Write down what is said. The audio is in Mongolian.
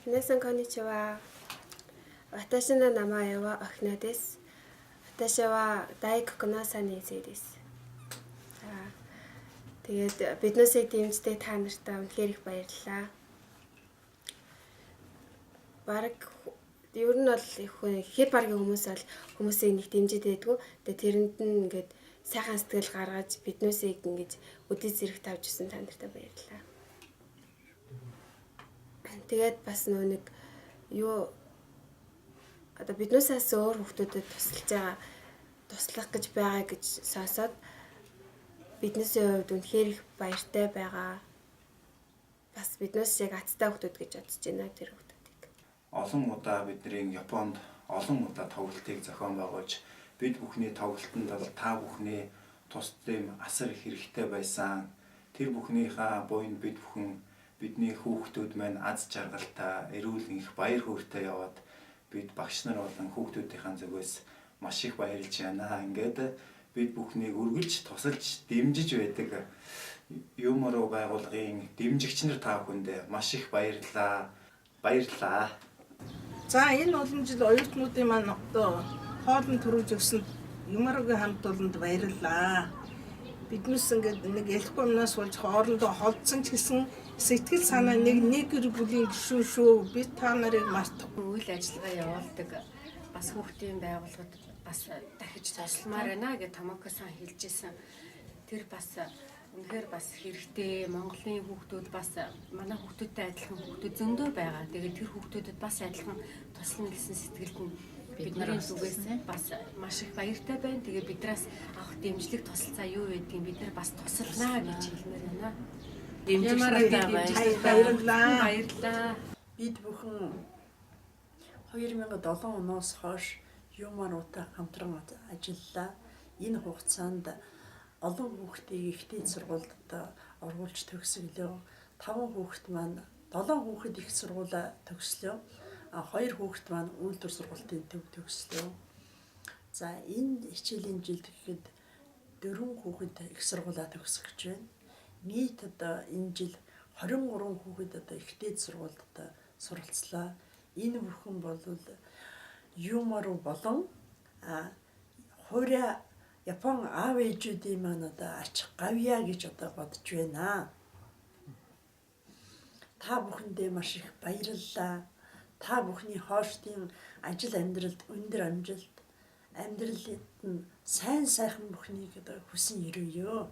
皆さんこんにちは。私の名前はアフナです。私は大学の3年生です。Тэгээд биднээсээ дэмждэг та нартай үнэхээр их баярлалаа. Бараг ер нь бол хэд баргийн хүмүүс бол хүмүүсийг нэг дэмжиж байдгүй. Тэгээд тэрэнд нь ингээд сайхан сэтгэл гаргаж биднээсээ ингэж үдий зэрэг тавьж ирсэн та нартай баярлалаа. Тэгээд бас нэг юу одоо биднээсээс өөр хүмүүстэд туслах гэж байгаа гэж сонсоод биднээсээ хувьд үнэхээр их баяртай байгаа. Бас биднээс яг аттай хүмүүс гэж бодож байна тэр хүмүүсийг. Олон удаа бидний Японд олон удаа тоглолтыг зохион байгуулж бид бүхний тоглолтод та бүхний тусдын асар хэрэгтэй байсан. Тэр бүхнийхээ буйнд бид бүхэн бидний хүүхдүүд маань аз жаргалтай, эрүүл их баяр хөөртэй яваад бид багш нар болон хүүхдүүдийн зүгээс маш их баярлж байна. Ингээд бид бүхнийг үргэлж тусалж дэмжиж байдаг юмруу байгууллагын дэмжигч нар та бүхэнд маш их баярлалаа. Баярлалаа. За энэ олон жил оюутнуудын маань одоо хоолн төрүүлж өгсөн юмруугийн хамт олонд баярлалаа. Биднээс ингээд нэг электронноос болж хоорондоо холдсон ч гэсэн сэтгэл санаа нэг гэр бүлийн гишүүн шүү. Бид та нарыг мартахгүй үйл ажиллагаа явуулдаг бас хүүхдийн байгууллагад бас дахиж тусламаар байна гэж Томоко-сан хэлжсэн. Тэр бас үнэхээр бас хэрэгтэй. Монголын хүүхдүүд бас манай хүүхдүүдтэй адилхан хүүхдүүд зөндөө байгаа. Тэгээд тэр хүүхдүүдэд бас адилхан туслана гэсэн сэтгэлд нь бидний зүгээс бас маш их баяртай байна. Тэгээд биднээс авах дэмжлэг тусалцаа юу байдгийг бид нар бас тусалнаа гэж хэлмээр байна. баярлалаа. Баярлалаа. Бид бүхэн 2007 оноос хойш юмруутай хамтран ажиллалаа. Энэ хугацаанд олон хүүхдийг ихтэй сургуульд оруулж төгсгөлөө. 5 хүүхэд маань 7 хүүхэд их сургуулаа төгслөө. 2 хүүхэд маань үйлдвэр сургуулийн төв төгслөө. За энэ хичээлийн жилд гэхэд 4 хүүхэд их сургуулаа төгсгөж байна. Нийт одоо энэ жил 23 хүүхэд одоо ихтэй сургуульд суралцлаа. Энэ бүхэн бол юмруу болон хуурай Япон аав ээжүүдийн маань одоо ач гавья гэж одоо бодож байна. Та бүхэндээ маш их баярлалаа. Та бүхний хоошдын ажил амьдралд өндөр амжилт, амьдралд нь сайн сайхан бүхнийг одоо хүсэн ирвэё.